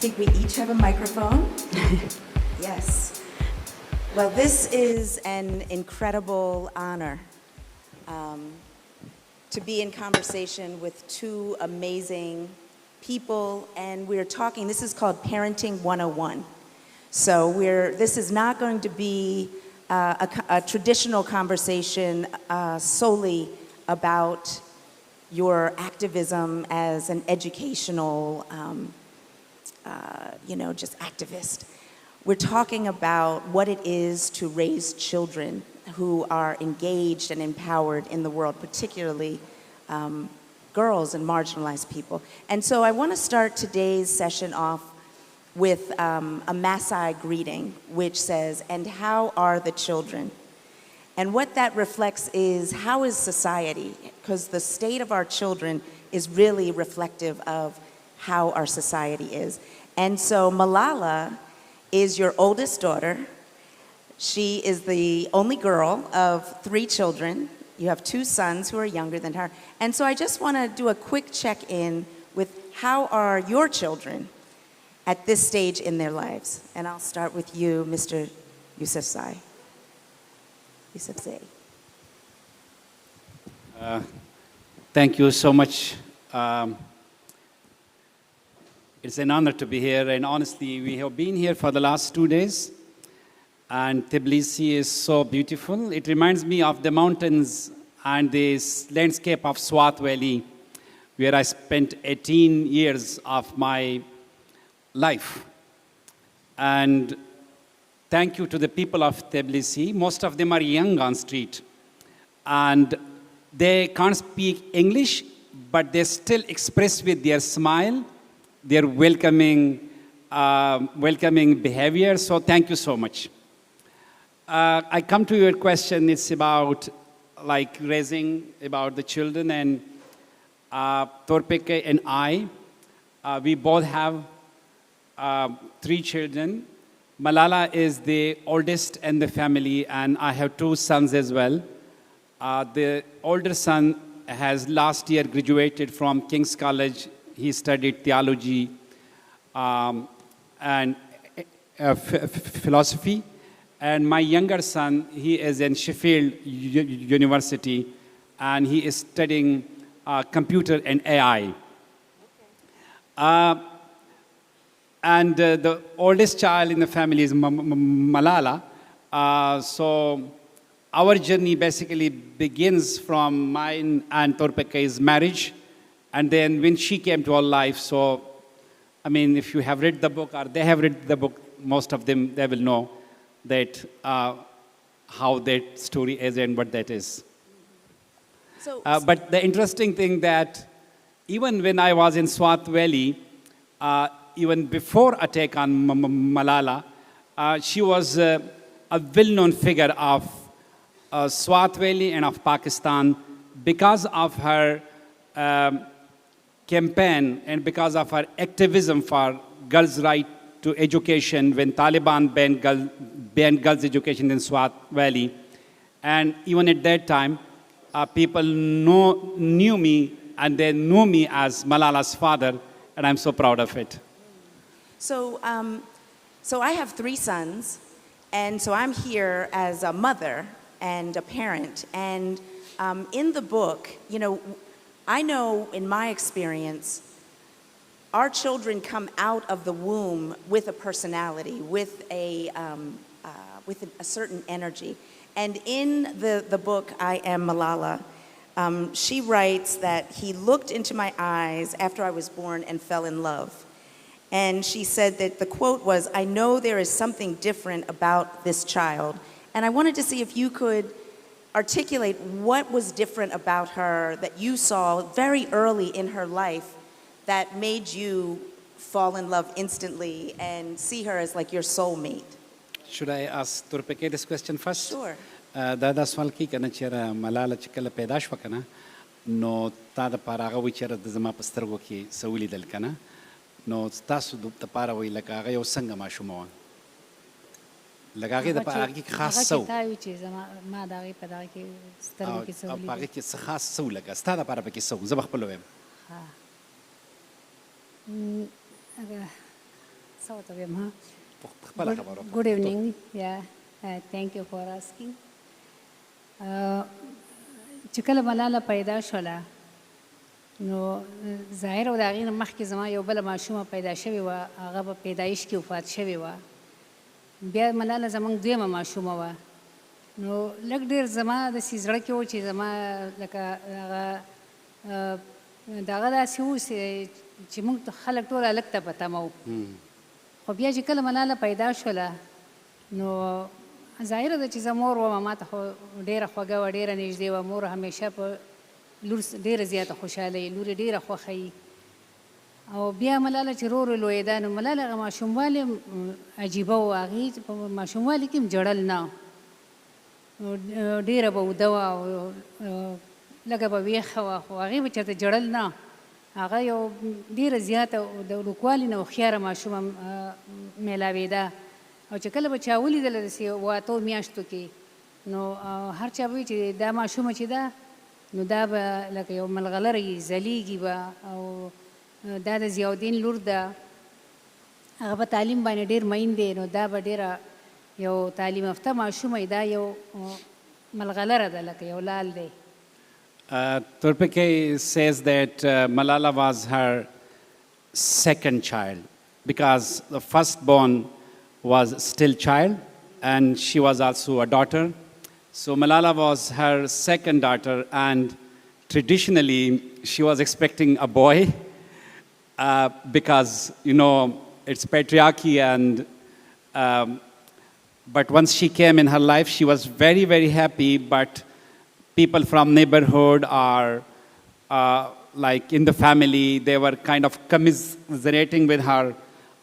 think we each have a microphone. Yes. Well, this is an incredible honor to be in conversation with two amazing people, and we're talking, this is called Parenting 101. So this is not going to be a traditional conversation solely about your activism as an educational, just activist. We're talking about what it is to raise children who are engaged and empowered in the world, particularly girls and marginalized people. And so I want to start today's session off with a Maasai greeting, which says, "And how are the children?" And what that reflects is, how is society? Because the state of our children is really reflective of how our society is. And so Malala is your oldest daughter. She is the only girl of 3 children. You have 2 sons who are younger than her. And so I just want to do a quick check-in with how are your children at this stage in their lives. And I'll start with you, Mr. Yousafzai. Yousafzai. Thank you so much. It's an honor to be here, and honestly, we have been here for the last 2 days, and Tbilisi is so beautiful. It reminds me of the mountains and this landscape of Swat Valley, where I spent 18 years of my life. And thank you to the people of Tbilisi. Most of them are young on street, and they can't speak English, but they still express with their smile, their welcoming behavior. So thank you so much. I come to your question. It's about raising about the children, and Toor, Pekai and I, we both have 3 children. Malala is the oldest in the family, and I have 2 sons as well. The older son has last year graduated from King's College. He studied theology and philosophy. And my younger son, he is in Sheffield University, and he is studying computer and AI. And the oldest child in the family is Malala. So our journey basically begins from mine and Toor Pekai's marriage. And then when she came to our life, so, I mean, if you have read the book, or they have read the book, most of them, they will know that how that story is and what that is. But the interesting thing that even when I was in Swat Valley, even before attack on Malala, she was a well-known figure of Swat Valley and of Pakistan because of her campaign and because of her activism for girls' right to education when Taliban banned girls' education in Swat Valley. And even at that time, people knew me, and they knew me as Malala's father, and I'm so proud of it. So I have 3 sons, and so I'm here as a mother and a parent. And in the book, I know in my experience, our children come out of the womb with a personality, with a certain energy. And in the book, I Am Malala, she writes that he looked into my eyes after I was born and fell in love. And she said that the quote was, "I know there is something different about this child." And I wanted to see if you could articulate what was different about her that you saw very early in her life that made you fall in love instantly and see her as like your soulmate. Should I ask Toor Pekai this question first? Sure. Da سوال کی کنه چې ملاله چې کله پیدا شو کنه نو تا د پاره هغه وی چې د زما په سترګو کې سولې دل کنه نو تاسو د پاره وی لکه هغه یو څنګه ماشوم و لکه هغه د پاره کې خاص سو هغه چې زما ما دا غي په دا کې سترګو کې سولې هغه کې څه خاص سو لکه ستاره لپاره پکې سو زه خپل ویم So, Tabim, خپله خبره وکړه. good evening. Yeah, thank you for asking. چې کله ملاله پیدا شوله نو ظاهر او د هغې نه مخکې زما یو بله ماشومه پیدا شوې وه هغه په پیدایش کې وفات شوې وه بیا ملاله زموږ دویمه ماشومه وه نو لږ ډېر زما داسې زړه کې و چې زما لکه هغه د هغه داسې و چې موږ خلک ټول هلک ته په تمه وو خو بیا چې کله ملاله پیدا شوله نو ظاهره ده چې زه مور ومه ما ته خو ډېره خوږه وه ډېره نږدې وه مور همیشه په لور ډېره زیاته خوشحاله وي لور یې ډېره خوښه وي او بیا ملاله چې ورو ورو لویېده نو ملاله هغه ماشوموالی عجیبه و هغې په ماشوموالي کې هم ژړل نه ډېره به اوده وه او لږه به ویښه وه خو هغې به چېرته ژړل نه هغه یو ډېره زیاته د وړوکوالي نه هوښیاره ماشومه میلاوېده او چې کله به چا ولیدله داسې اوه اتو میاشتو کې نو هر چا به وي چې دا ماشومه چې ده نو دا به لکه یو ملغلره ځلیږي به او دا د ضیاءالدین لور ده هغه په تعلیم باندې ډېر مین دی نو دا به ډېره یو تعلیم یافته ماشومه دا یو ملغلره ده لکه یو لال دی Toor says that Malala was her second child because the firstborn was still child and she was also a daughter. So Malala was her second daughter and traditionally she was expecting a boy because, you know, it's patriarchy and but once she came in her life, she was very, very happy, but people from neighborhood or like in the family, they were kind of commiserating with her,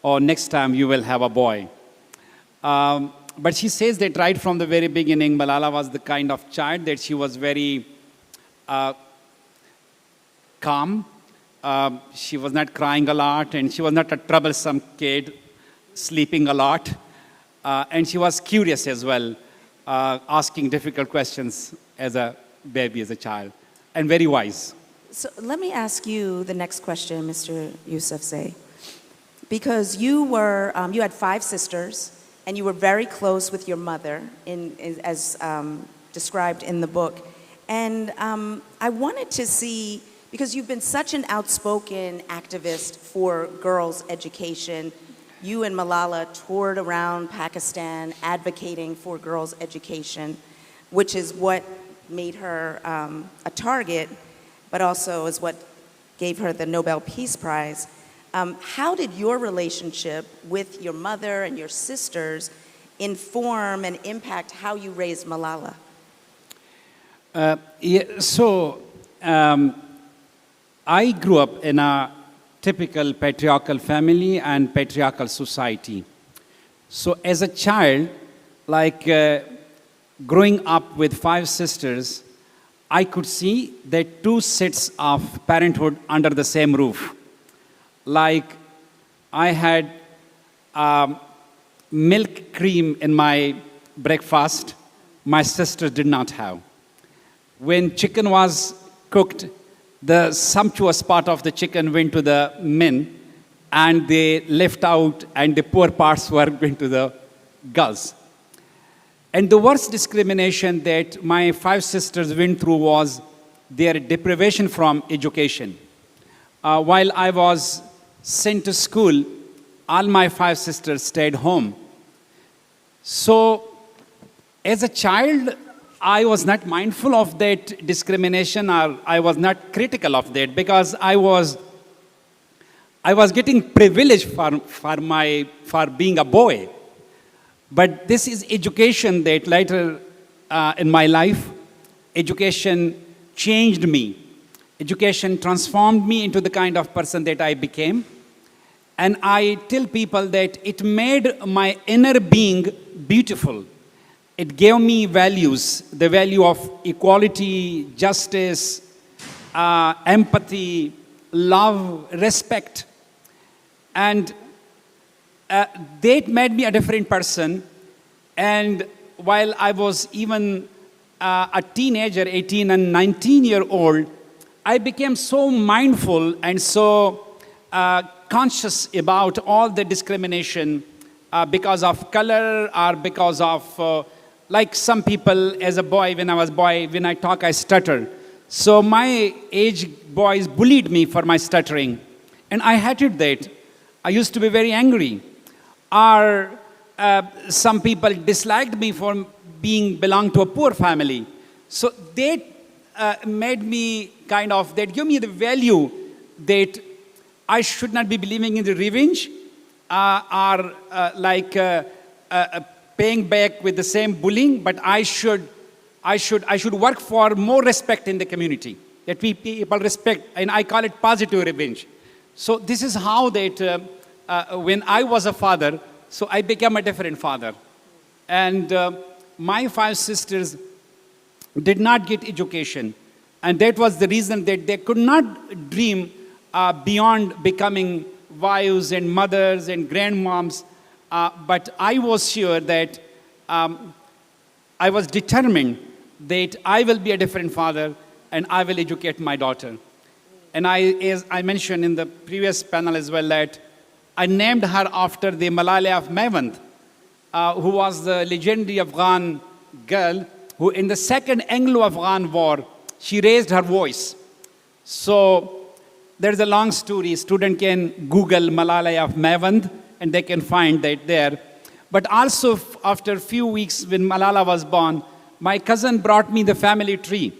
oh, next time you will have a boy. But she says that right from the very beginning, Malala was the kind of child that she was very calm. She was not crying a lot, and she was not a troublesome kid, sleeping a lot. And she was curious as well, asking difficult questions as a baby, as a child, and very wise. So let me ask you the next question, Mr. Yousafzai. Because you had 5 sisters, and you were very close with your mother, as described in the book. And I wanted to see, because you've been such an outspoken activist for girls' education, you and Malala toured around Pakistan advocating for girls' education, which is what made her a target, but also is what gave her the Nobel Peace Prize. How did your relationship with your mother and your sisters inform and impact how you raised Malala? I grew up in a typical patriarchal family and patriarchal society. So as a child, like growing up with 5 sisters, I could see that 2 sets of parenthood under the same roof. Like I had milk cream in my breakfast, my sisters did not have. When chicken was cooked, the sumptuous part of the chicken went to the men and they left out and the poor parts were going to the girls. And the worst discrimination that my 5 sisters went through was their deprivation from education. While I was sent to school, all my 5 sisters stayed home. So as a child, I was not mindful of that discrimination, or I was not critical of that, because I was getting privilege for being a boy. But this is education that later in my life, education changed me. Education transformed me into the kind of person that I became. And I tell people that it made my inner being beautiful. It gave me values, the value of equality, justice, empathy, love, respect. And that made me a different person. And while I was even a teenager, 18 and 19-year-old, I became so mindful and so conscious about all the discrimination because of color or because of, like some people, as a boy, when I talk, I stutter. So my age boys bullied me for my stuttering. And I hated that. I used to be very angry. Or some people disliked me for belong to a poor family. So they made me kind of, that give me the value that I should not be believing in the revenge or paying back with the same bullying, but I should work for more respect in the community, that people respect, and I call it positive revenge. So this is how that when I was a father, so I became a different father. And my 5 sisters did not get education. And that was the reason that they could not dream beyond becoming wives and mothers and grandmoms. But I was sure that I was determined that I will be a different father and I will educate my daughter. And as I mentioned in the previous panel as well, that I named her after the Malala of Yousafzai, who was the legendary Afghan girl who in the Second Anglo-Afghan War, she raised her voice. So there's a long story. Student can Google Malala of Yousafzai and they can find that there. But also after a few weeks when Malala was born, my cousin brought me the family tree.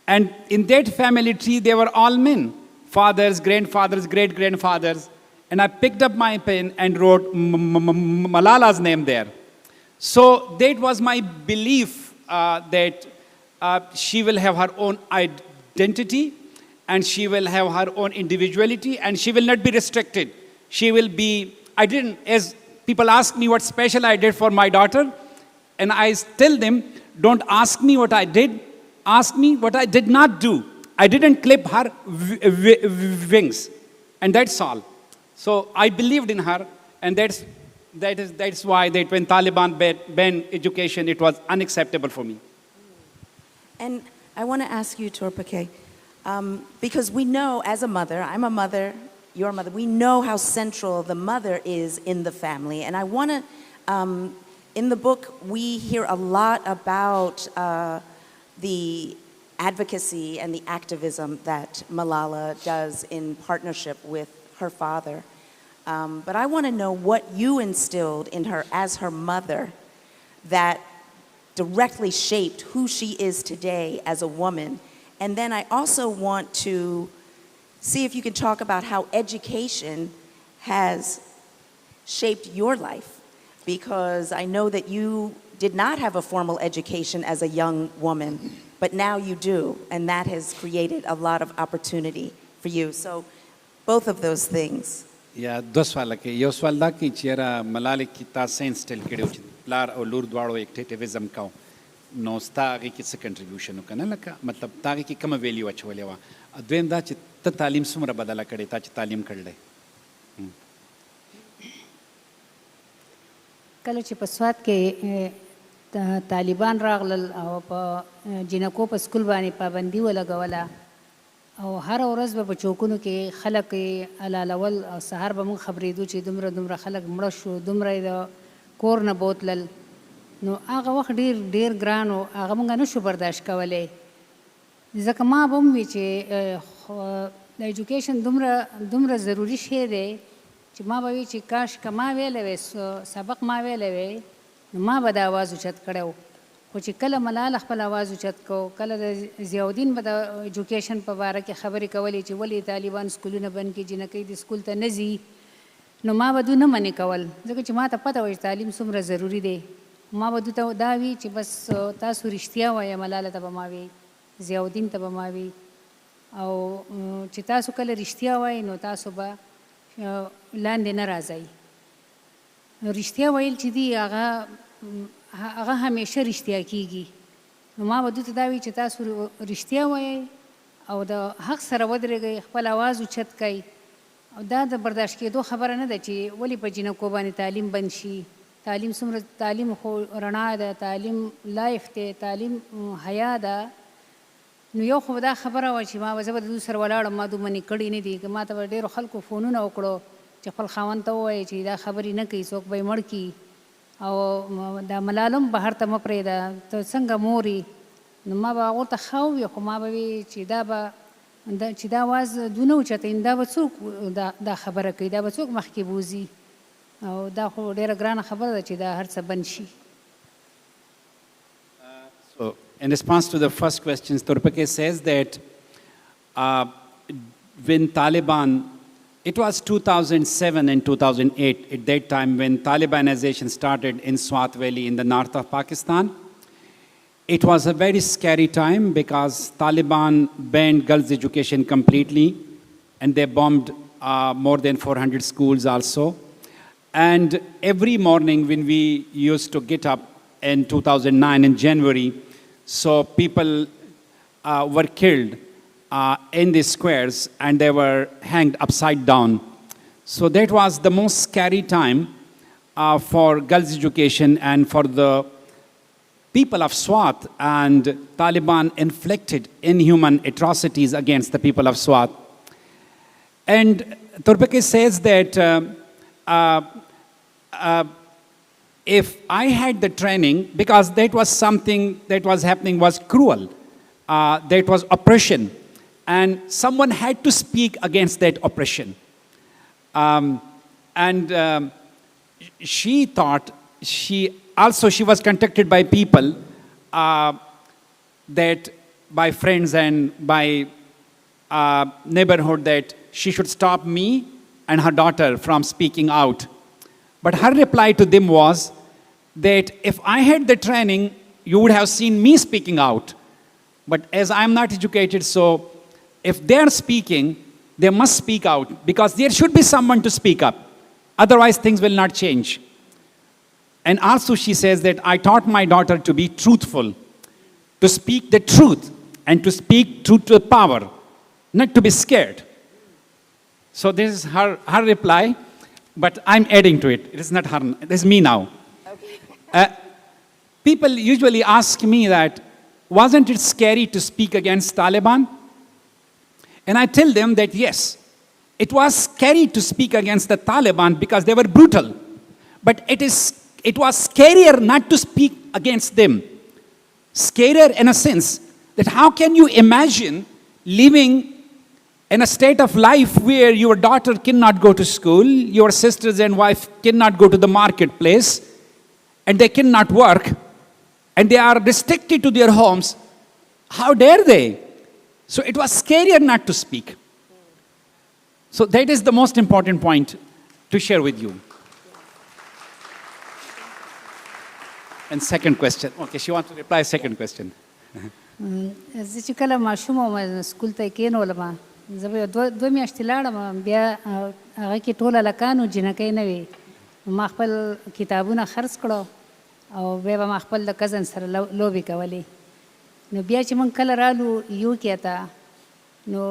And in that family tree, they were all men, fathers, grandfathers, great-grandfathers. And I picked up my pen and wrote Malala's name there. So that was my belief that she will have her own identity and she will have her own individuality and she will not be restricted. She will be, as people ask me what special I did for my daughter, and I tell them, don't ask me what I did, ask me what I did not do. I didn't clip her wings, and that's all. So I believed in her, and that's why that when Taliban banned education, it was unacceptable for me. And I want to ask you, Toor Pekai, because we know as a mother, I'm a mother, you're a mother, we know how central the mother is in the family. And I want to, in the book, we hear a lot about the advocacy and the activism that Malala does in partnership with her father. But I want to know what you instilled in her as her mother that directly shaped who she is today as a woman. And then I also want to see if you can talk about how education has shaped your life, because I know that you did not have a formal education as a young woman, but now you do, and that has created a lot of opportunity for you. So both of those things. Yeah, dos swaal ke. Yo swaal da ki chera Malala ki ta sense tel kede uchi lar o lur dwaro activism kao. No sta ki se contribution kana laka matlab ta ki kama value achwale wa. Advem da chi ta talim sumra badala kade ta chi talim kړle. کله چې په سوات کې طالبان راغلل او په جنکو په سکول باندې پابندي ولګوله او هر ورځ به په چوکونو کې خلک علالول او سهار به موږ خبرېدو چې دومره دومره خلک مړه شو دومره یې د کور نه بوتلل نو هغه وخت ډېر ګران و هغه موږ نه شو برداشت کولی ځکه ما به هم وي چې د ایجوکیشن دومره ضروري شی دی چې ما به وي چې کاش که ما ویلی وی سبق ما ویلی وی نو ما به د اواز اوچت کړی و خو چې کله ملاله خپل اواز اوچت کو کله د ضیاءالدین به د ایجوکیشن په باره کې خبرې کولې چې ولې طالبان سکولونه بند کړي جنکۍ د سکول ته نه ځي نو ما به دوی نه منې کول ځکه چې ما ته پته وه چې تعلیم څومره ضروري دی ما به دوی ته دا وي چې بس تاسو رښتیا وایه ملاله ته به ما وي ضیاءالدین ته به ما وي او چې تاسو کله رښتیا وایي نو تاسو به لاندې نه راځئ رښتیا ویل چې دي هغه همیشه رښتیا کیږي نو ما به دوی ته دا وي چې تاسو رښتیا وایئ او د حق سره ودرېږئ خپل اواز اوچت کئ او دا د برداشت کېدو خبره نه ده چې ولې په جنکو باندې تعلیم بند شي تعلیم څومره تعلیم خو رڼا ده تعلیم لایف دی تعلیم حیا ده نو یو خو دا خبره وه چې ما به زه به د دوی سره ولاړم ما دومره کړي نه دي که ما ته به ډېرو خلکو فونونه وکړو چې خپل خاوند ته ووایي چې دا خبرې نه کوي څوک به یې مړ کي او دا ملالم بهر ته مه پرېږده ته څنګه مور یې نو ما به هغو ته ښه ووي خو ما به وي چې چې دا اواز دونه اوچتوي دا به څوک دا خبره کوي دا به څوک مخکې بوځي او دا خو ډېره ګرانه خبره ده چې دا هر څه بند شي. So, in response to the first question, Pekai says that when Taliban, it was 2007 and 2008, at that time when Talibanization started in Swat Valley in the north of Pakistan, it was a very scary time because Taliban banned girls' education completely and they bombed more than 400 schools also. And every morning when we used to get up in 2009 in January, so people were killed in the squares and they were hanged upside down. So that was the most scary time for girls' education and for the people of Swat, and Taliban inflicted inhuman atrocities against the people of Swat. And Pekai says that if I had the training, because that was something that was happening was cruel, that was oppression, and someone had to speak against that oppression. She thought, she was contacted by people that by friends and by neighborhood that she should stop me and her daughter from speaking out. But her reply to them was that if I had the training, you would have seen me speaking out. But as I am not educated, so if they are speaking, they must speak out because there should be someone to speak up. Otherwise, things will not change. And also she says that I taught my daughter to be truthful, to speak the truth, and to speak truth to power, not to be scared. So this is her reply, but I'm adding to it. It is not her, it is me now. Okay. People usually ask me that, wasn't it scary to speak against Taliban? And I tell them that yes, it was scary to speak against the Taliban because they were brutal. But it was scarier not to speak against them. Scarier in a sense that how can you imagine living in a state of life where your daughter cannot go to school, your sisters and wife cannot go to the marketplace, and they cannot work, and they are restricted to their homes. How dare they? So it was scarier not to speak. So that is the most important point to share with you. And second question. Okay, she wants to reply second question. زه چې کله ماشوم وم سکول ته کېنولم زه به دوه میاشتې لاړم بیا هغه کې ټول هلکان و جینکۍ نه وې ما خپل کتابونه خرڅ کړو او بیا به ما خپل د کزن سره لوبې کولې نو بیا چې موږ کله رالو یوکې ته نو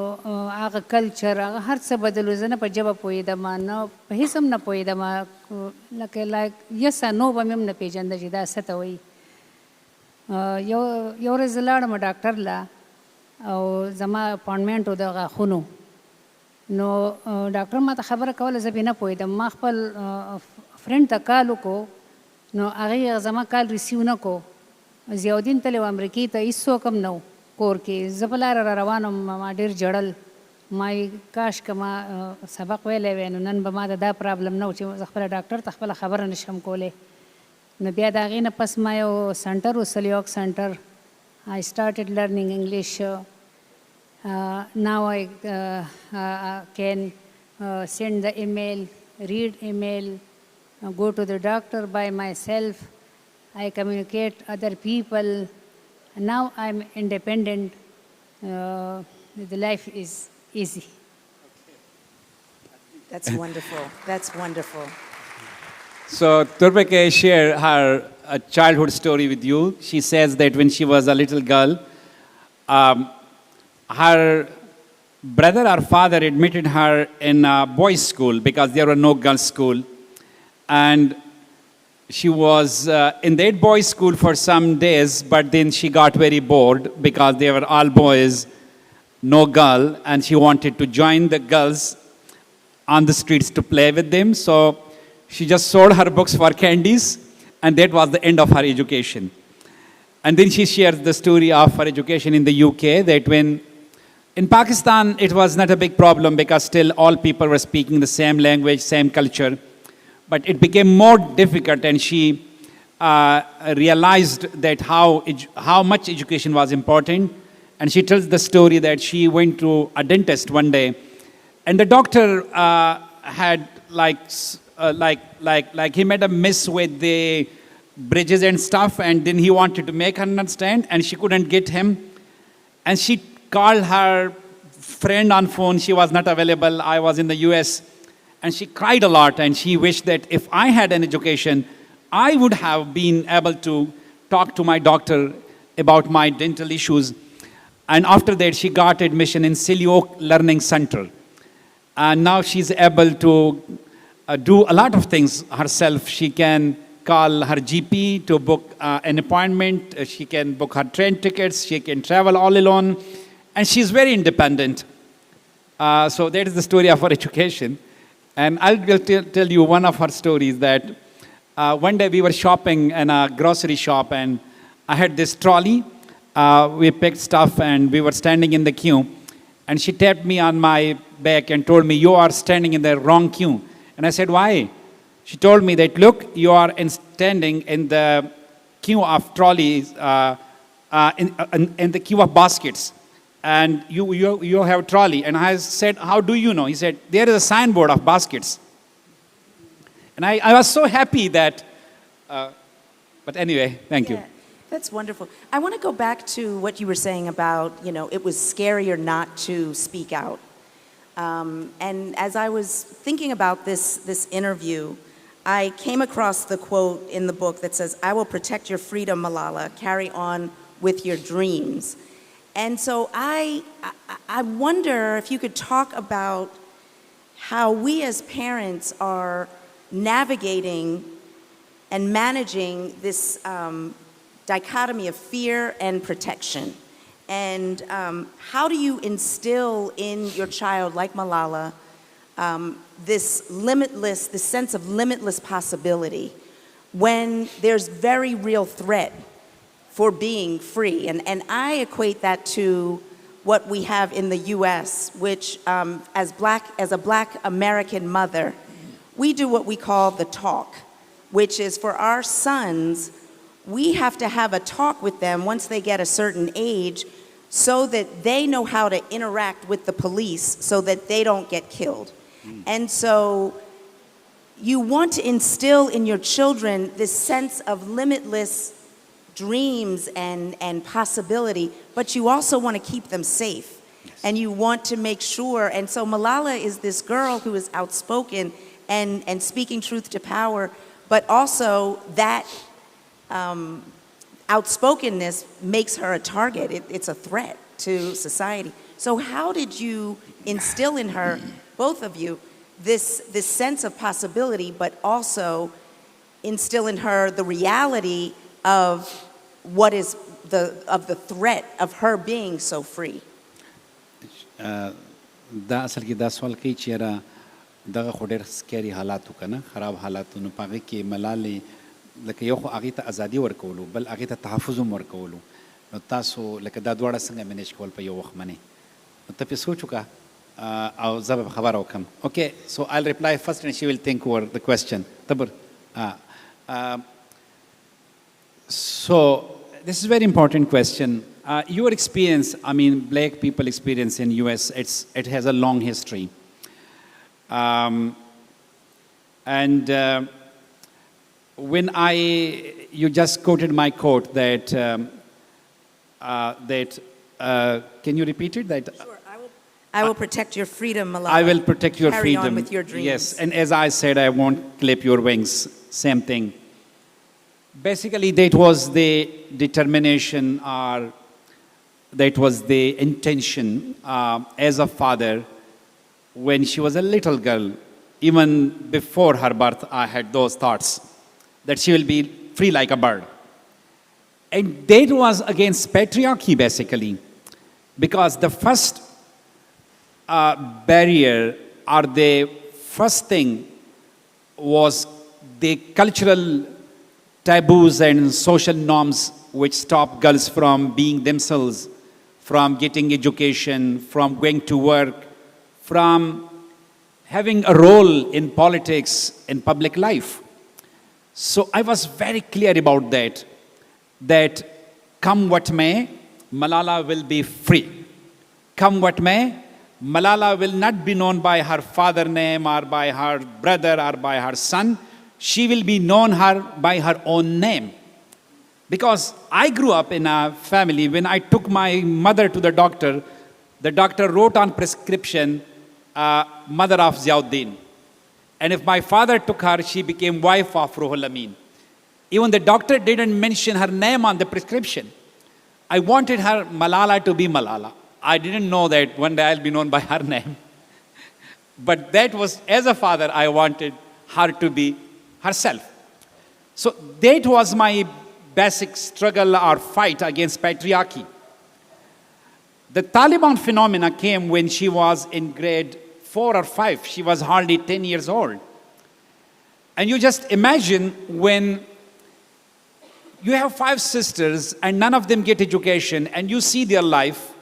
هغه کلچر هغه هر څه بدل و زه نه په ژبه پوهېدم نه په هېڅ هم نه پوهېدم لکه یس نو به مې هم نه پېژنده چې دا څه ته وایي یو ورځ زه لاړم ډاکټر له او زما اپاینټمنټ و د غاښونو نو ډاکټر ما ته خبره کوله زه پرې نه پوهېدم ما خپل فرینډ ته کال وکړو نو هغې زما کال ریسیو نه کړو ضیاءالدین تللی و امریکې ته هېڅوک هم نه و کور کې زه په لاره را روان وم ما ډېر جړل ما کاش که ما سبق ویلی وی نو نن به ما دا پرابلم نه و چې زه خپله ډاکټر ته خپله خبره نشم کولی نو بیا د هغې نه پس ما یو سنټر و سلیوک سنټر I started learning English. Now I can send the email, read email, go to the doctor by myself. I communicate other people. Now I'm independent. The life is easy. That's wonderful. That's wonderful. So Pekai shared her childhood story with you. She says that when she was a little girl, her brother or father admitted her in a boys' school because there were no girls' school. And She was in that boys' school for some days, but then she got very bored because they were all boys, no girl, and she wanted to join the girls on the streets to play with them. So she just sold her books for candies, and that was the end of her education. And then she shares the story of her education in the UK, that when in Pakistan it was not a big problem because still all people were speaking the same language, same culture. But it became more difficult, and she realized that how much education was important. And she tells the story that she went to a dentist one day, and the doctor had he made a mess with the bridges and stuff, and then he wanted to make her understand, and she couldn't get him. And she called her friend on phone. She was not available. I was in the US. And she cried a lot, and she wished that if I had an education, I would have been able to talk to my doctor about my dental issues. And after that, she got admission in Silly Oak Learning Center. And now she's able to do a lot of things herself. She can call her GP to book an appointment. She can book her train tickets. She can travel all alone. And she's very independent. So that is the story of her education. And I'll tell you one of her stories that one day we were shopping in a grocery shop, and I had this trolley. We picked stuff, and we were standing in the queue. And she tapped me on my back and told me, "You are standing in the wrong queue." And I said, "Why?" She told me that, "Look, you are standing in the queue of trolleys, in the queue of baskets. And you have a trolley." And I said, "How do you know?" He said, "There is a signboard of baskets." And I was so happy that, but anyway, thank you. That's wonderful. I want to go back to what you were saying about, it was scarier not to speak out. And as I was thinking about this interview, I came across the quote in the book that says, "I will protect your freedom, Malala. Carry on with your dreams." And so I wonder if you could talk about how we as parents are navigating and managing this dichotomy of fear and protection. And how do you instill in your child, like Malala, this sense of limitless possibility when there's very real threat for being free? And I equate that to what we have in the US, which as a black American mother, we do what we call the talk, which is for our sons, we have to have a talk with them once they get a certain age so that they know how to interact with the police so that they don't get killed. And so you want to instill in your children this sense of limitless dreams and possibility, but you also want to keep them safe. Yes. And you want to make sure, and so Malala is this girl who is outspoken and speaking truth to power, but also that outspokenness makes her a target. It's a threat to society. So how did you instill in her, both of you, this sense of possibility, but also instill in her the reality of what is the threat of her being so free? دا اصل کې دا سوال کوي چې را دغه خو ډېر سکیري حالاتو کنه خراب حالاتو نو په هغې کې ملالې لکه یو خو هغې ته ازادي ورکولو بل هغې ته تحفظ هم ورکولو نو تاسو لکه دا دواړه څنګه مینیج کول په یو وخت باندې نو ته پرې سوچ وکړه او زه به خبره وکړم اوکې سو I'll reply first and she will think over the question تبر So this is a very important question. Your experience, I mean, black people experience in US, it has a long history. When you just quoted my quote that, can you repeat it? That sure, I will protect your freedom, Malala. I will protect your Carry freedom. on with your dreams. Yes, and as I said, I won't clip your wings. Same thing. Basically, that was the determination, or that was the intention as a father when she was a little girl. Even before her birth, I had those thoughts. that she will be free like a bird. And that was against patriarchy, basically, because the first barrier or the first thing was the cultural taboos and social norms which stop girls from being themselves, from getting education, from going to work, from having a role in politics, in public life. So I was very clear about that come what may, Malala will be free. Come what may, Malala will not be known by her father name or by her brother or by her son. She will be known by her own name. Because I grew up in a family, when I took my mother to the doctor wrote on prescription, mother of Ziauddin. And if my father took her, she became wife of Ruhul Amin. Even the doctor didn't mention her name on the prescription. I wanted her Malala to be Malala. I didn't know that one day I'll be known by her name. But that was, as a father, I wanted her to be herself. So that was my basic struggle or fight against patriarchy. The Taliban phenomena came when she was in grade 4 or 5. She was hardly 10 years old. And you just imagine when you have 5 sisters and none of them get education and you see their life,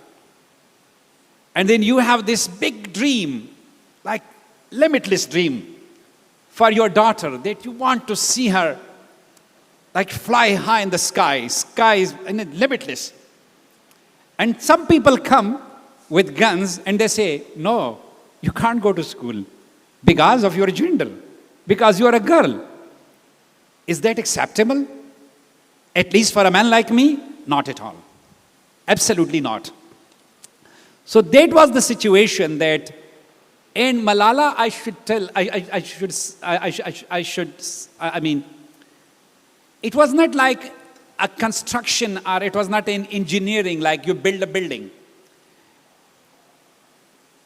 and then you have this big dream, like limitless dream for your daughter, that you want to see her like fly high in the sky. Sky is limitless. And some people come with guns and they say, no, you can't go to school because of your gender, because you are a girl. Is that acceptable? At least for a man like me? Not at all. Absolutely not. So that was the situation that in Malala, it was not like a construction or it was not in engineering, like you build a building.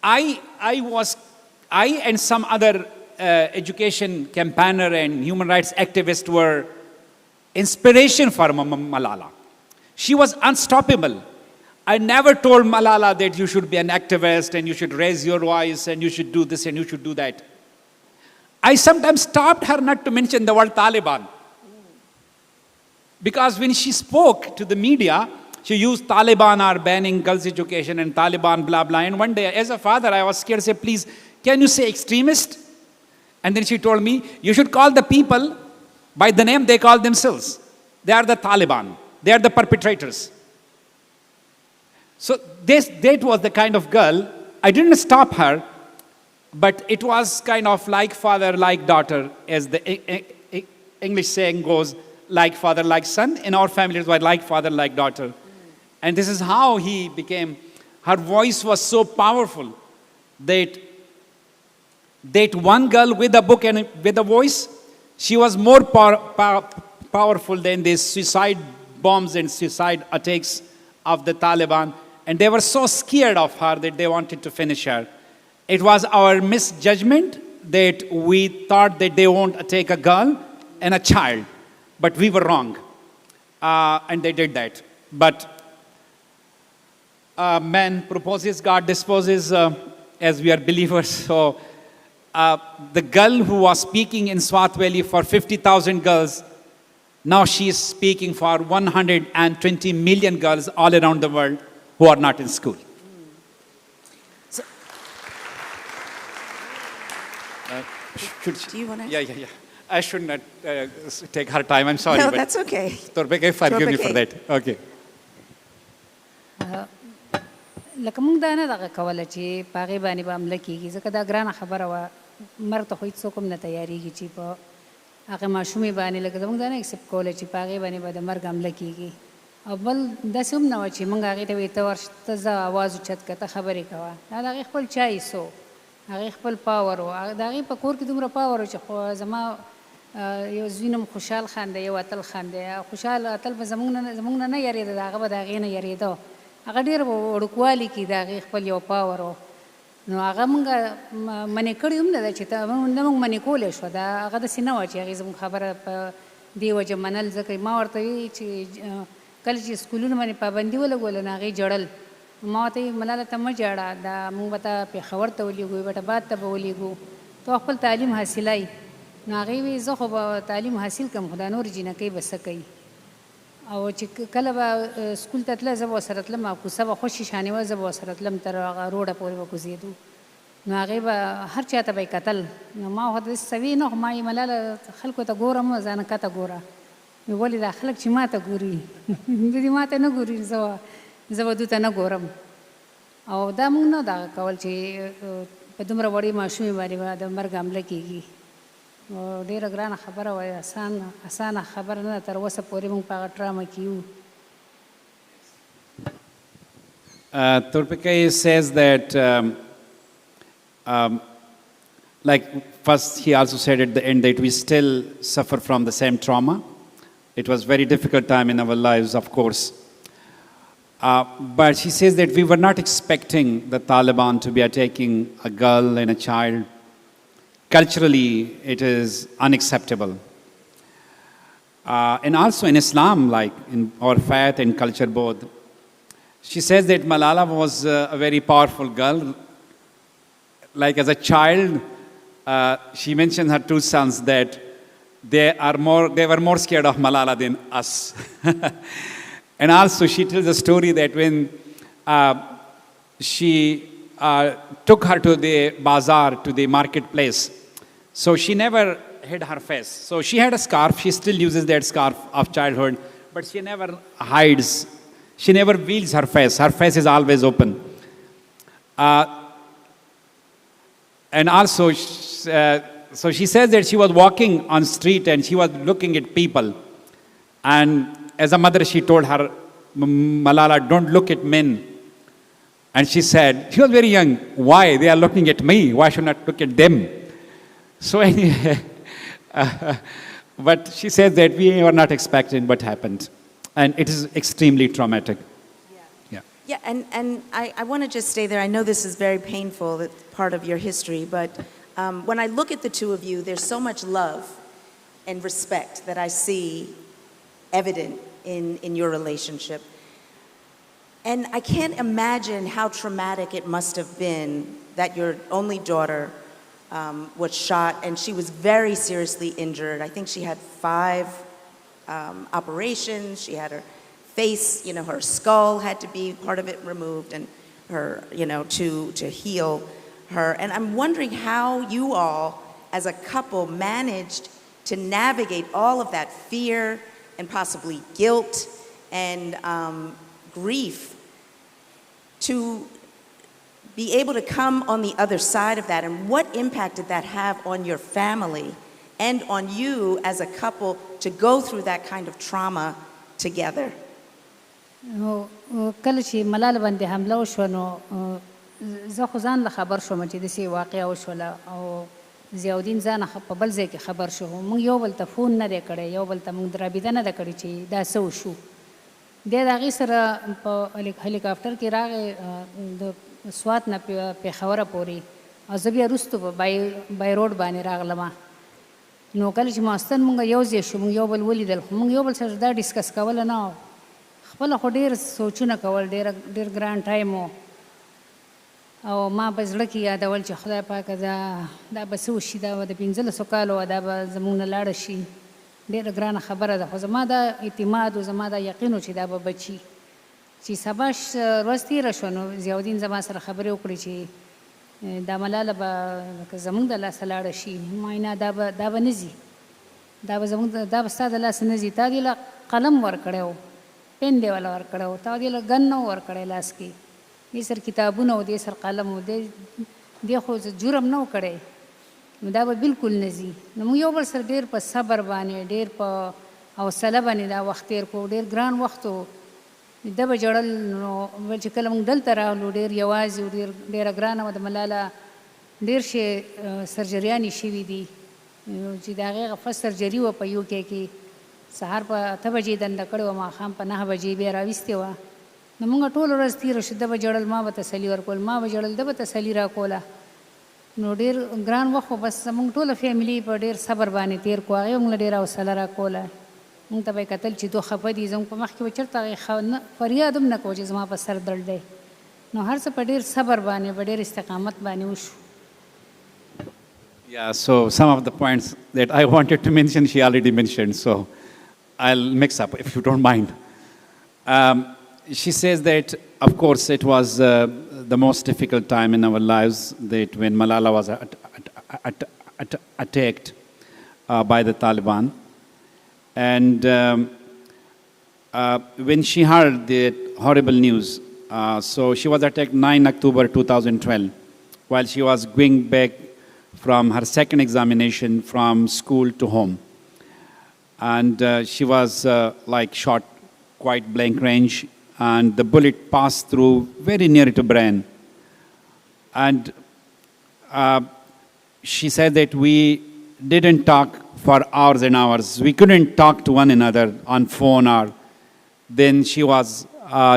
I and some other education campaigner and human rights activist were inspiration for Malala. She was unstoppable. I never told Malala that you should be an activist and you should raise your voice and you should do this and you should do that. I sometimes stopped her not to mention the word Taliban. Because when she spoke to the media, she used Taliban are banning girls' education and Taliban blah blah. And one day, as a father, I was scared to say, please, can you say extremist? And then she told me, you should call the people by the name they call themselves. They are the Taliban. They are the perpetrators. So that was the kind of girl. I didn't stop her, but it was kind of like father, like daughter, as the English saying goes, like father, like son. In our family, it was like father, like daughter. And this is how he became. Her voice was so powerful that one girl with a book and with a voice, she was more powerful than these suicide bombs and suicide attacks of the Taliban. And they were so scared of her that they wanted to finish her. It was our misjudgment that we thought that they won't attack a girl and a child. But we were wrong. And they did that. But man proposes, God disposes, as we are believers. So the girl who was speaking in Swat Valley for 50,000 girls, now she is speaking for 120 million girls all around the world who are not in school. So, do you want to? Yeah. I should not take her time. I'm sorry. No, but that's okay. Pekai, forgive me for that. Okay. لکه موږ دا نه دغه کوله چې په هغې باندې به حمله کېږي ځکه دا ګرانه خبره وه مرګ ته خو هېڅوک هم نه تیارېږي چې په هغې ماشومې باندې لکه زموږ دا نه اکسپټ کوله چې په هغې باندې به د مرګ حمله کېږي او بل داسې هم نه وه چې موږ هغې ته وایي ته ورشه ته ځه اواز اوچت کړه ته خبرې کوه دا د هغې خپل چایس و هغې خپل پاور و د هغې په کور کې دومره پاور و چې خو زما یو زوی نوم خوشحال خان دی یو اتل خان دی خوشحال اتل به زموږ نه یارېده د هغه به د هغې نه یارېده هغه ډېر وړوکوالي کې د هغې خپل یو پاور و نو هغه موږ منې کړې هم نه ده چې نه موږ منې کولی شوه دا هغه داسې نه وه چې هغې زموږ خبره په دې وجه منل. ځکه ما ورته وی چې کله چې سکولونه باندې پابندي ولګوله نو هغې جړل. ما ورته وی ملاله ته مه جاړه، دا موږ به ته پېښور ته ولېږو، بټه باد ته به ولېږو، ته خپل تعلیم حاصلای. نو هغې وی زه خو به تعلیم حاصل کړم خو دا نور جینکۍ به څه کوي. او چې کله به سکول ته تله زه به ورسره تلم، او کوڅه به خوشې شانې وه، زه به ورسره تلم تر هغه روډه پورې به کوزېدو. نو هغې به هر چا ته به یې کتل. نو ما ورته داسې څه وی نه، خو ما یې ملاله خلکو ته ګورم ځانه کته ګوره. نو ولې دا خلک چې ما ته ګوري دوی ما ته نه ګوري، زه به دوی ته نه ګورم. او دا موږ نه دغه کول چې په دومره وړې ماشومې باندې به د مرګ حمله کېږي. ډېره ګرانه خبره وه، اسانه خبره نه ده. تر اوسه پورې موږ په هغه ډرامه کې یو. Toor Pekai says that, like first he also said at the end that we still suffer from the same trauma. It was very difficult time in our lives, of course. But she says that we were not expecting the Taliban to be attacking a girl and a child. Culturally, it is unacceptable. And also in Islam, like in our faith and culture both, she says that Malala was a very powerful girl. Like as a child, she mentioned her two sons that they were more scared of Malala than us. And also she tells a story that when she took her to the bazaar, to the marketplace, so she never hid her face. So she had a scarf, she still uses that scarf of childhood, but she never hides, she never veils her face. Her face is always open. And also, so she says that she was walking on street and she was looking at people. And as a mother, she told her, Malala, don't look at men. And she said, she was very young, why? They are looking at me. Why should I not look at them? So anyway, but she says that we were not expecting what happened. And it is extremely traumatic. Yeah, and I want to just stay there. I know this is very painful, it's part of your history, but when I look at the two of you, there's so much love and respect that I see evident in your relationship. And I can't imagine how traumatic it must have been that your only daughter was shot, and she was very seriously injured. I think she had 5 operations. She had her face, her skull had to be part of it removed, and her, to heal her. And I'm wondering how you all, as a couple, managed to navigate all of that fear and possibly guilt and grief to be able to come on the other side of that, and what impact did that have on your family and on you as a couple to go through that kind of trauma together? کله چې ملاله باندې حمله وشوه نو زه خو ځان له خبر شوم چې داسې واقعه وشوله، او ضیاءالدین ځان په بل ځای کې خبر شو. موږ یو بل ته فون نه دی کړی، یو بل ته موږ رابطه نه ده کړې چې دا څه وشو. دی د هغې سره په هلیکاپټر کې راغی د سوات نه پېښوره پورې، او زه بیا وروستو په بای روډ باندې راغلم. نو کله چې ماستن موږ یو ځای شو، موږ یو بل ولیدل، خو موږ یو بل سره دا ډسکس کوله نه، خپله خو ډېر سوچونه کول، ډېر ګران ټایم و. او ما په زړه کې یادول چې خدای پاکه دا به څه وشي، دا به د 15 کالو وه، دا به زموږ نه لاړه شي. ډېره ګرانه خبره ده، خو زما دا اعتماد و زما دا یقین و چې دا به بچي. چې سبا ورځ تېره شوه نو ضیاءالدین زما سره خبرې وکړې چې دا ملاله به لکه زموږ د لاسه لاړه شي. ما نه دا به نه ځي، دا به ستا د لاسه نه ځي. تا دې له قلم ورکړی و، پین دې والا ورکړی و، تا دې له ګن نه و ورکړی لاس کې، دې سر کتابونه و، دې سر قلم و، دې خو جرم نه و کړی، نو دا به بالکل نه ځي. نو موږ یو بل سره ډېر په صبر باندې، ډېر په حوصله باندې دا وخت تېر کړو. ډېر ګران وخت و، ده به ژړل. نو چې کله موږ دلته راغلو ډېر یوازې و، ډېره ګرانه وه. د ملاله ډېر شی سرجریانې شوي دي، چې د هغې فرسټ سرجري وه په UK کې. سهار په 8 بجې دنده کړې وه، ماښام په 9 بجې بیا راویستې وه. نو موږ ټوله ورځ تېره شو، ده به ژړل، ما به تسلي ورکول، ما به ژړل، ده به تسلي راکوله. نو ډېر ګران وخت و. بس زموږ ټوله فیملي په ډېر صبر باندې تېر کړو، هغې موږ له ډېره حوصله راکوله. مونږ ته به یې کتل چې دوه خفه دي زموږ په مخ کې به چېرته هغې فریاد هم نه کوو چې زما په سر درد دی نو هر څه په ډېر صبر باندې په ډېر استقامت باندې وشو. Yeah, so some of the points that I wanted to mention, she already mentioned, so I'll mix up if you don't mind. She says that, of course, it was the most difficult time in our lives, that when Malala was attacked by the Taliban. And when she heard the horrible news, so she was attacked 9 October 2012, while she was going back from her second examination from school to home. And she was like shot quite blank range, and the bullet passed through very near to brain. And she said that we didn't talk for hours and hours. We couldn't talk to one another on phone, or then she was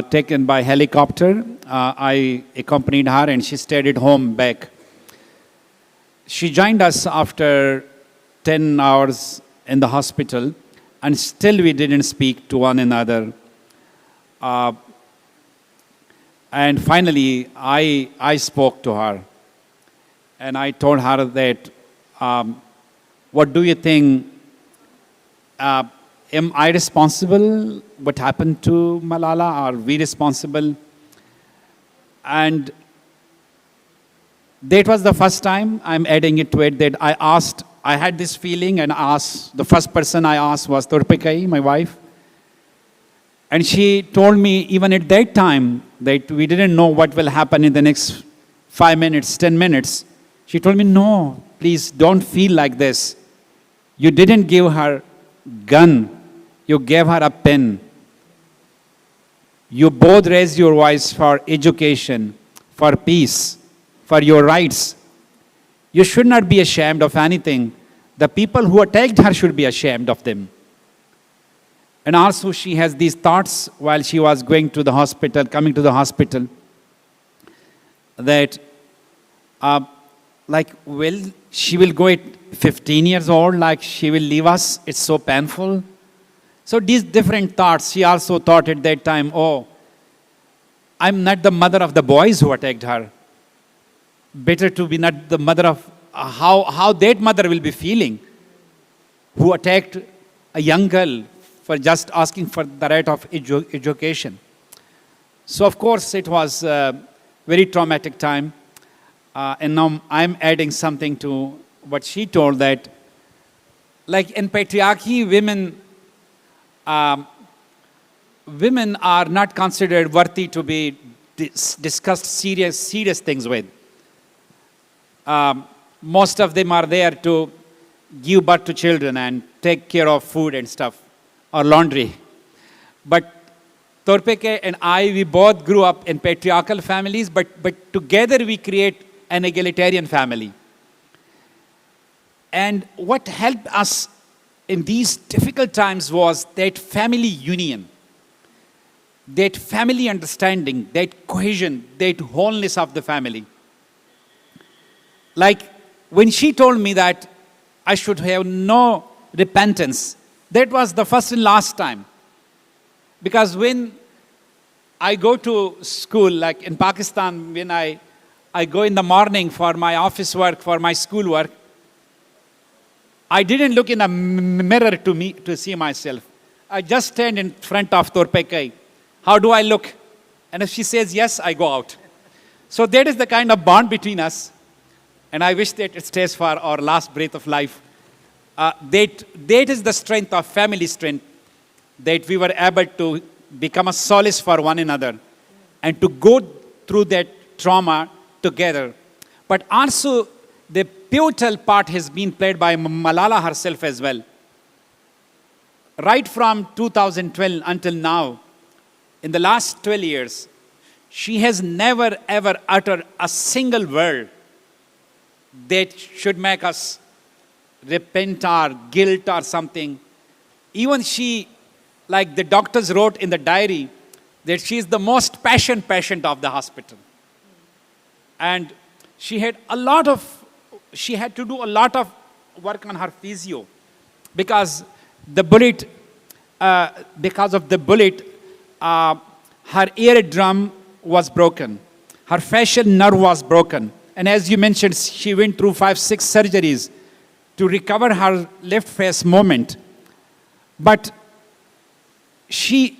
taken by helicopter. I accompanied her and she stayed at home back. She joined us after 10 hours in the hospital, and still we didn't speak to one another. And finally, I spoke to her, and I told her that, what do you think, am I responsible what happened to Malala? Are we responsible? And that was the first time, I'm adding it to it, that I had this feeling and asked, the first person I asked was Pekai, my wife. And she told me even at that time that we didn't know what will happen in the next 5 minutes, 10 minutes. She told me, no, please don't feel like this. You didn't give her gun, you gave her a pen. You both raised your voice for education, for peace, for your rights. You should not be ashamed of anything. The people who attacked her should be ashamed of them. And also she has these thoughts while she was going to the hospital, coming to the hospital, that she will go at 15 years old, like she will leave us. It's so painful. So these different thoughts, she also thought at that time, oh, I'm not the mother of the boys who attacked her. Better to be not the mother of, how that mother will be feeling, who attacked a young girl for just asking for the right of education. So of course it was a very traumatic time. And now I'm adding something to what she told, that like in patriarchy, women are not considered worthy to be discussed serious things with. Most of them are there to give birth to children and take care of food and stuff, or laundry. But Torpeke and I, we both grew up in patriarchal families, but together we create an egalitarian family. And what helped us in these difficult times was that family union, that family understanding, that cohesion, that wholeness of the family. Like when she told me that I should have no repentance, that was the first and last time. Because when I go to school, like in Pakistan, when I go in the morning for my office work, for my school work, I didn't look in a mirror to see myself. I just stand in front of Pekai. How do I look? And if she says yes, I go out. So that is the kind of bond between us. And I wish that it stays for our last breath of life. That is the strength of family strength, that we were able to become a solace for one another and to go through that trauma together. But also the pivotal part has been played by Malala herself as well. Right from 2012 until now, in the last 12 years, she has never ever uttered a single word that should make us repent or guilt or something. Even she, like the doctors wrote in the diary, that she is the most patient of the hospital. And she had to do a lot of work on her physio, because the bullet because of the bullet, her eardrum was broken. Her facial nerve was broken. And as you mentioned, she went through 5-6 surgeries to recover her left face movement. But she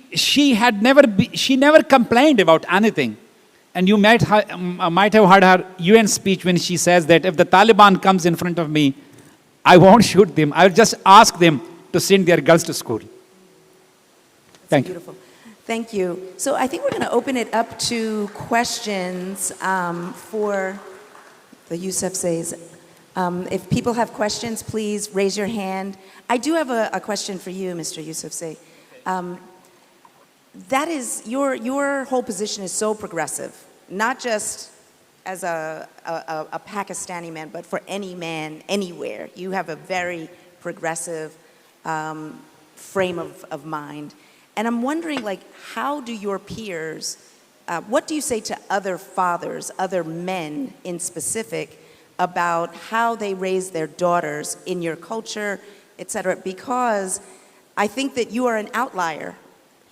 never complained about anything. And you might have heard her UN speech when she says that if the Taliban comes in front of me, I won't shoot them. I'll just ask them to send their girls to school. Thank you. Beautiful. Thank you. So I think we're going to open it up to questions for the Yousafzais. If people have questions, please raise your hand. I do have a question for you, Mr. Yousafzai. That is, your whole position is so progressive, not just as a Pakistani man, but for any man anywhere. You have a very progressive frame of mind. And I'm wondering, like, how do your peers, what do you say to other fathers, other men in specific, about how they raise their daughters in your culture, et cetera? Because I think that you are an outlier.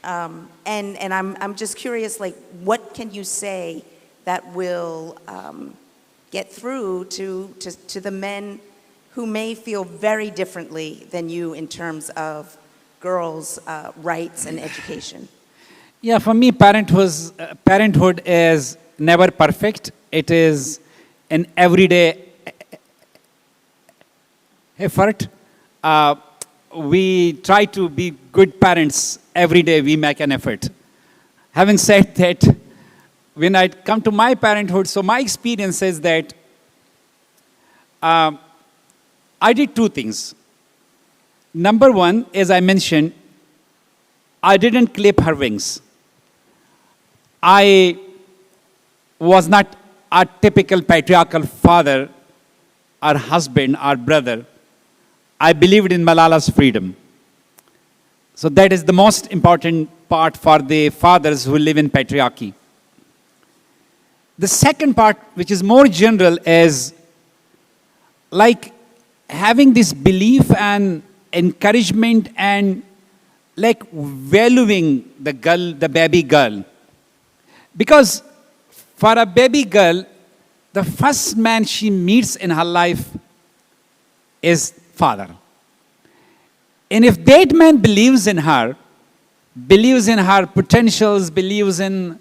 And I'm just curious, like, what can you say that will get through to the men who may feel very differently than you in terms of girls' rights and education? Yeah, for me, parenthood is never perfect. It is an everyday effort. We try to be good parents every day. We make an effort. Having said that, when I come to my parenthood, so my experience is that I did two things. Number one, as I mentioned, I didn't clip her wings. I was not a typical patriarchal father or husband or brother. I believed in Malala's freedom. So that is the most important part for the fathers who live in patriarchy. The second part, which is more general, is like having this belief and encouragement and like valuing the girl, the baby girl. Because for a baby girl, the first man she meets in her life is father. And if that man believes in her potentials, believes in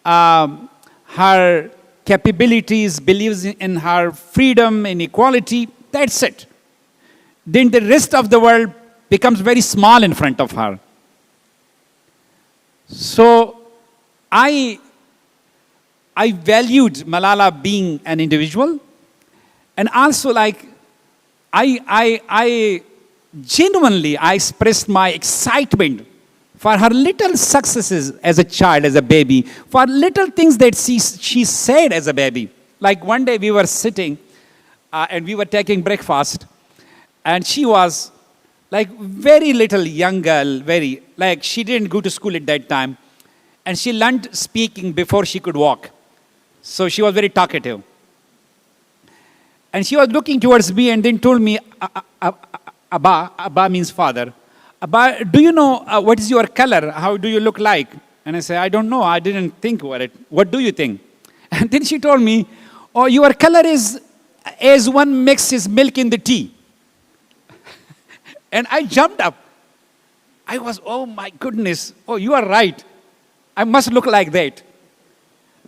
her capabilities, believes in her freedom and equality, that's it. Then the rest of the world becomes very small in front of her. So I valued Malala being an individual, and also like I genuinely expressed my excitement for her little successes as a child, as a baby, for little things that she said as a baby. Like one day we were sitting and we were taking breakfast, and she was like very little young girl, very, like she didn't go to school at that time. And she learned speaking before she could walk. So she was very talkative. And she was looking towards me and then told me, Abba means father. Abba, do you know what is your color? How do you look like? And I said, I don't know. I didn't think about it. What do you think? And then she told me, oh, your color is as one mixes milk in the tea. And I jumped up. I was, oh my goodness. Oh, you are right. I must look like that.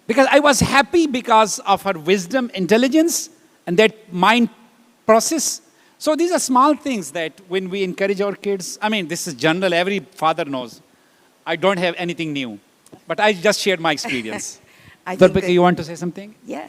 Because I was happy because of her wisdom, intelligence, and that mind process. So these are small things that when we encourage our kids, I mean, this is general, every father knows. I don't have anything new. But I just shared my experience. Pekai, you want to say something? Yeah.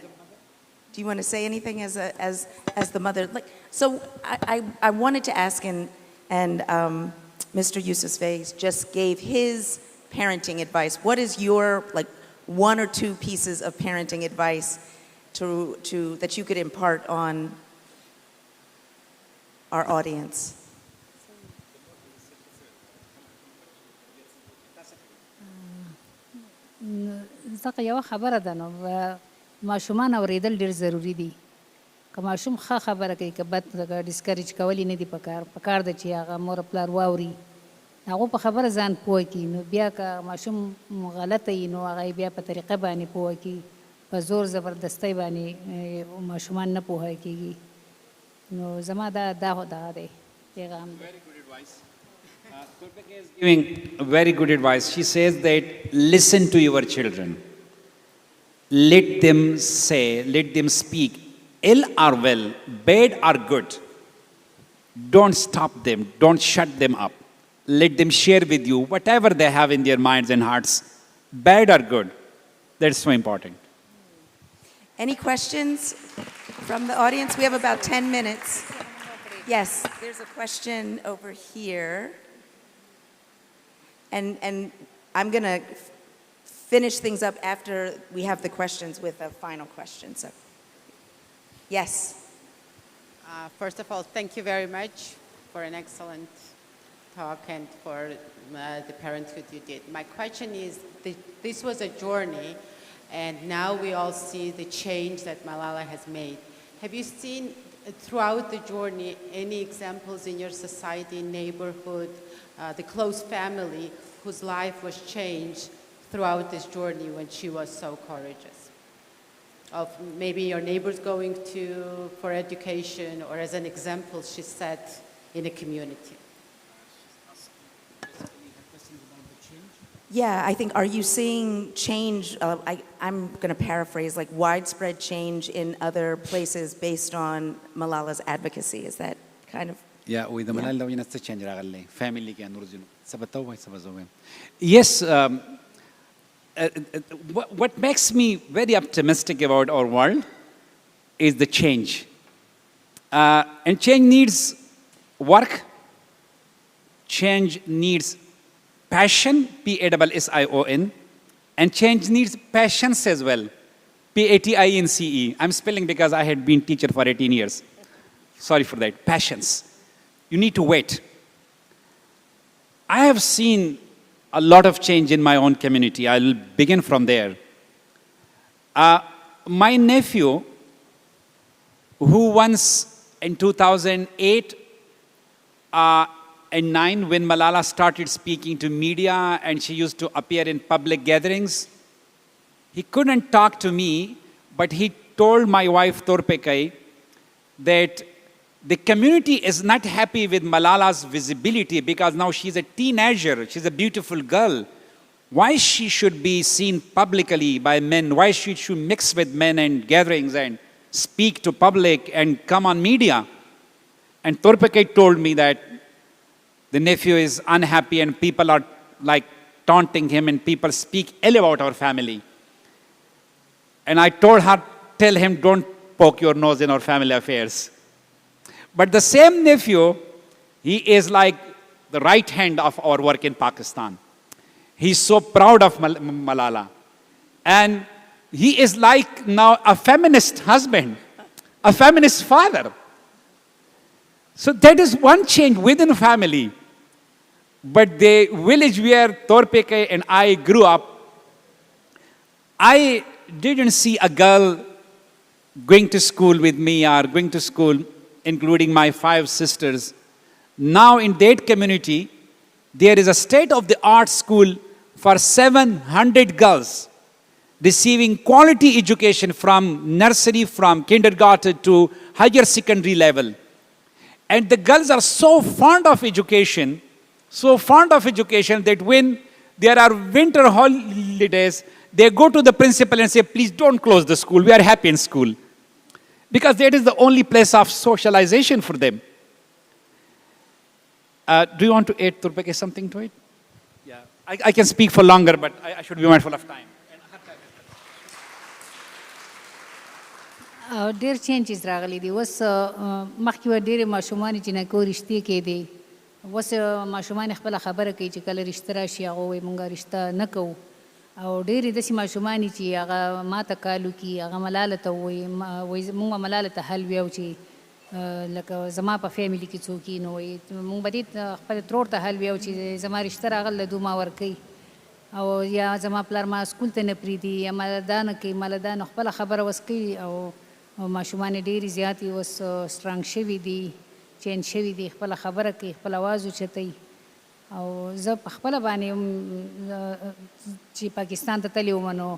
Do you want to say anything as the mother? Like, so I wanted to ask, and Mr. Yousafzai just gave his parenting advice. What is your like one or two pieces of parenting advice to that you could impart on our audience? ځکه یو خبره ده نو ماشومان اورېدل ډېر ضروري دي. که ماشوم ښه خبره کوي که بد ډسکریج کول یې نه دي پکار ده چې هغه مور پلار واوري هغه په خبره ځان پوه کړي نو بیا که ماشوم غلطه وي نو هغه بیا په طریقه باندې پوه کړي په زور زبردستۍ باندې ماشومان نه پوهه کېږي نو زما دا دغه دی پیغام دی. Pekai is giving very good advice. She says that listen to your children. Let them say, let them speak, ill or well, bad or good. Don't stop them, don't shut them up. Let them share with you whatever they have in their minds and hearts, bad or good. That's so important. Any questions from the audience? We have about 10 minutes. Yes, there's a question over here. And I'm going to finish things up after we have the questions with a final question. So, yes. First of all, thank you very much for an excellent talk and for the parenthood you did. My question is, this was a journey, and now we all see the change that Malala has made. Have you seen throughout the journey any examples in your society, neighborhood, the close family whose life was changed throughout this journey when she was so courageous? Of maybe your neighbors going for education, or as an example she set in a community. Yeah, I think, are you seeing change, I'm going to paraphrase, like widespread change in other places based on Malala's advocacy? Is that kind of? Yeah, with the Malala Yousafzai change ragalli family ke anurjun sabataw hai sabazo. Yes, what makes me very optimistic about our world is the change. And change needs work. Change needs passion, P-A-S-S-I-O-N. And change needs patience as well, P-A-T-I-N-C-E. I'm spelling because I had been teacher for 18 years. Sorry for that. Patience. You need to wait. I have seen a lot of change in my own community. I'll begin from there. My nephew, who once in 2008 and 9, when Malala started speaking to media and she used to appear in public gatherings, he couldn't talk to me, but he told my wife, Toor, Pekai, that the community is not happy with Malala's visibility because now she's a teenager, she's a beautiful girl. Why she should be seen publicly by men? Why she should mix with men and gatherings and speak to public and come on media? And Toor Pekai told me that the nephew is unhappy and people are like taunting him and people speak ill about our family. And I told her, tell him, don't poke your nose in our family affairs. But the same nephew, he is like the right hand of our work in Pakistan. He's so proud of Malala. And he is like now a feminist husband, a feminist father. So that is one change within the family. But the village where Toor Pekai and I grew up, I didn't see a girl going to school with me or going to school including my 5 sisters. Now in that community, there is a state-of-the-art school for 700 girls receiving quality education from nursery, from kindergarten to higher secondary level. And the girls are so fond of education that when there are winter holidays, they go to the principal and say, please don't close the school, we are happy in school. Because that is the only place of socialization for them. Do you want to add, Toor Pekai, something to it? Yeah, I can speak for longer, but I should be mindful of time. ډېر چینجز راغلي دي اوس مخکې به ډېرې ماشومانې جنکو رشتې کېدې اوس ماشومان خپله خبره کوي چې کله رشته راشي هغه وایي مونږ رشته نه کوو او ډېرې داسې ماشومانې چې هغه ماته کال وکړي هغه ملاله ته وایي مونږ به ملاله ته حل ویو چې لکه زما په فیملي کې څوک یي نو وایي مونږ به دې خپل ترور ته حل ویو چې زما رشته راغله دو ما ورکوي او یا زما پلار ما سکول ته نه پرېږدي یا ما دا نه کوي ما دا نو خپله خبره اوس کوي او ماشومان ډېرې زیاتې اوس سټرانګ شوي دي چینج شوي دي خپله خبره کوي خپل اواز اوچتوي او زه په خپله باندې چې پاکستان ته تللی وم نو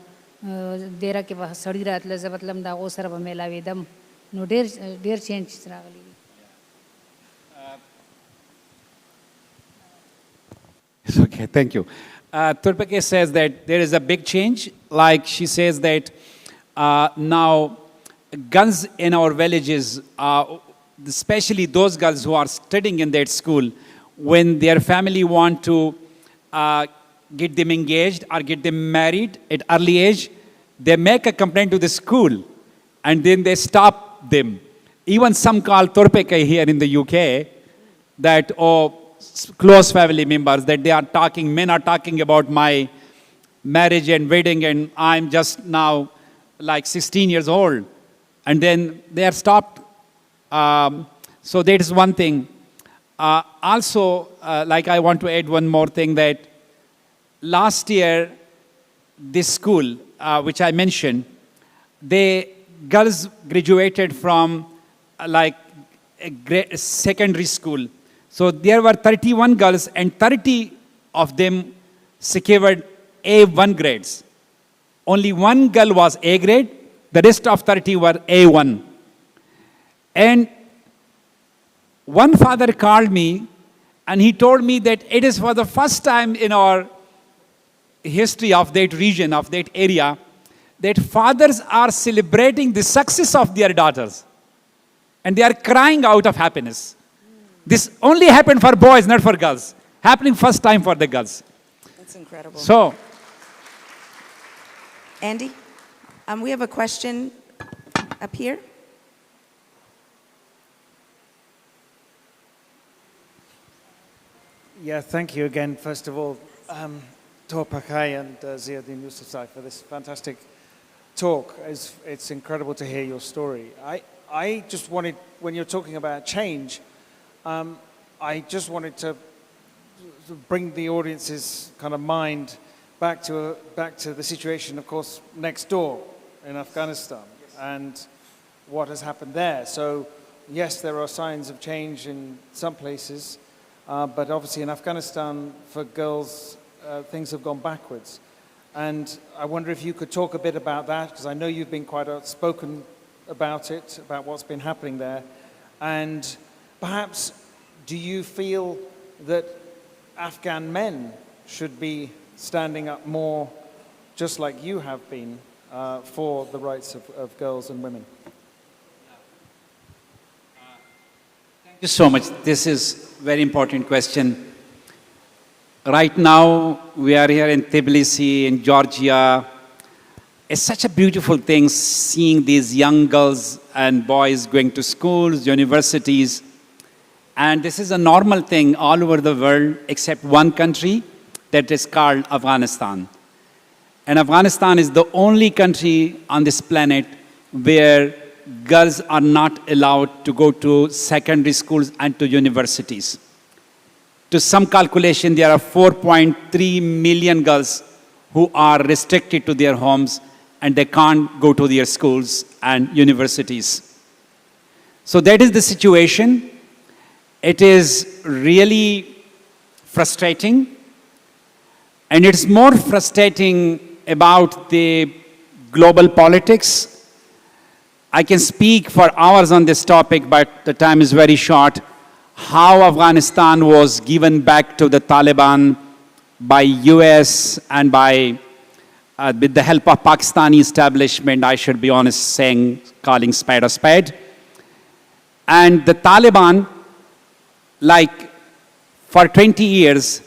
دیره کې به سړي راتله زه به تلم د هغو سره به میلاوېدم نو ډېر چینجز راغلی دي. Okay, thank you. Pekai says that there is a big change. Like she says that now girls in our villages, especially those girls who are studying in that school, when their family want to get them engaged or get them married at early age, they make a complaint to the school and then they stop them. Even some call Pekai here in the UK that, close family members, that they are talking, men are talking about my marriage and wedding and I'm just now like 16 years old. And then they are stopped. So that is one thing. Also, like I want to add one more thing that last year, this school, which I mentioned, girls graduated from secondary school. So there were 31 girls and 30 of them secured A1 grades. Only one girl was A grade, the rest of 30 were A1. And one father called me and he told me that it is for the first time in our history of that region, of that area, that fathers are celebrating the success of their daughters. And they are crying out of happiness. This only happened for boys, not for girls. Happening first time for the girls. That's incredible. So, Andy, we have a question up here. Yeah, thank you again, first of all, Toor Pekai and Ziauddin Yousafzai for this fantastic talk. It's incredible to hear your story. I just wanted, when you're talking about change, I just wanted to bring the audience's kind of mind back to the situation, of course, next door in Afghanistan and what has happened there. So, yes, there are signs of change in some places, but obviously in Afghanistan, for girls, things have gone backwards. And I wonder if you could talk a bit about that, because I know you've been quite outspoken about it, about what's been happening there. And perhaps, do you feel that Afghan men should be standing up more, just like you have been, for the rights of girls and women? thank you so much. This is a very important question. Right now, we are here in Tbilisi, in Georgia. It's such a beautiful thing seeing these young girls and boys going to schools, universities. And this is a normal thing all over the world, except one country that is called Afghanistan. And Afghanistan is the only country on this planet where girls are not allowed to go to secondary schools and to universities. To some calculation, there are 4.3 million girls who are restricted to their homes and they can't go to their schools and universities. So that is the situation. It is really frustrating. And it's more frustrating about the global politics. I can speak for hours on this topic, but the time is very short. How Afghanistan was given back to the Taliban by US and by, with the help of Pakistani establishment, I should be honest saying, calling spade a spade. And the Taliban, like for 20 years,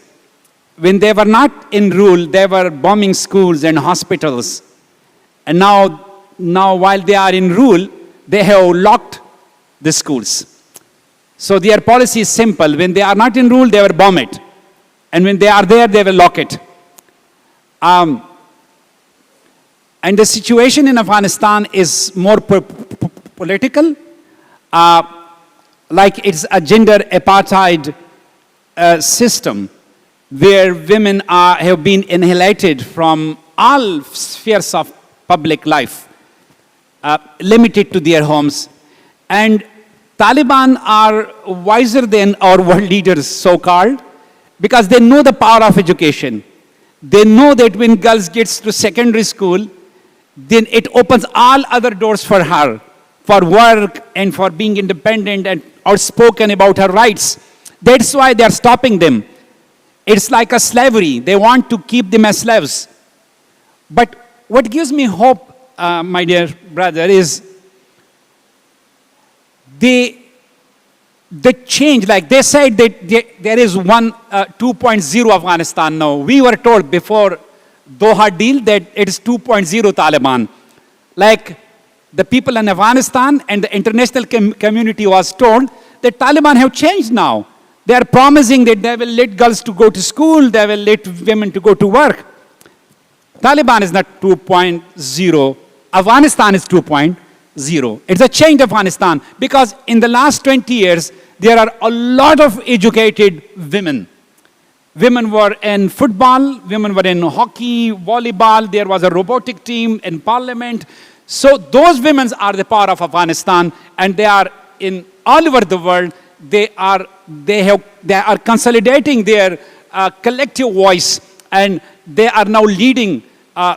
when they were not in rule, they were bombing schools and hospitals. And now while they are in rule, they have locked the schools. So their policy is simple. When they are not in rule, they will bomb it. And when they are there, they will lock it. And the situation in Afghanistan is more political. Like it's a gender apartheid system where women have been annihilated from all spheres of public life, limited to their homes. And Taliban are wiser than our world leaders, so-called, because they know the power of education. They know that when girls gets to secondary school, then it opens all other doors for her, for work and for being independent and outspoken about her rights. That's why they are stopping them. It's like a slavery. They want to keep them as slaves. But what gives me hope, my dear brother, is the change. Like they said that there is 2.0 Afghanistan now. We were told before Doha deal that it is 2.0 Taliban. Like the people in Afghanistan and the international community was told that Taliban have changed now. They are promising that they will let girls to go to school, they will let women to go to work. Taliban is not 2.0. Afghanistan is 2.0. It's a changed Afghanistan because in the last 20 years, there are a lot of educated women. Women were in football, women were in hockey, volleyball, there was a robotic team in parliament. So those women are the power of Afghanistan, and they are in all over the world. They are consolidating their collective voice, and they are now leading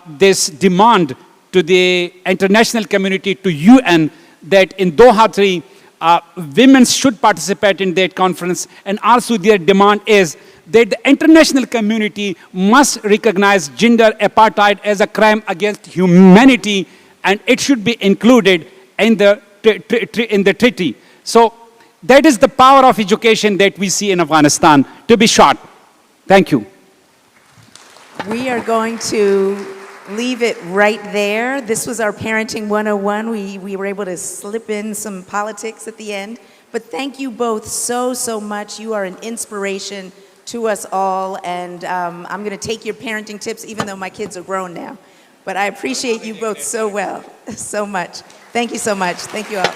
this demand to the international community, to UN, that in Doha 3, women should participate in that conference. And also their demand is that the international community must recognize gender apartheid as a crime against humanity, and it should be included in the treaty. So that is the power of education that we see in Afghanistan, to be short. Thank you. We are going to leave it right there. This was our Parenting 101. We were able to slip in some politics at the end. But thank you both so, so much. You are an inspiration to us all. And I'm going to take your parenting tips, even though my kids are grown now. But I appreciate you both so much. Thank you so much. Thank you all.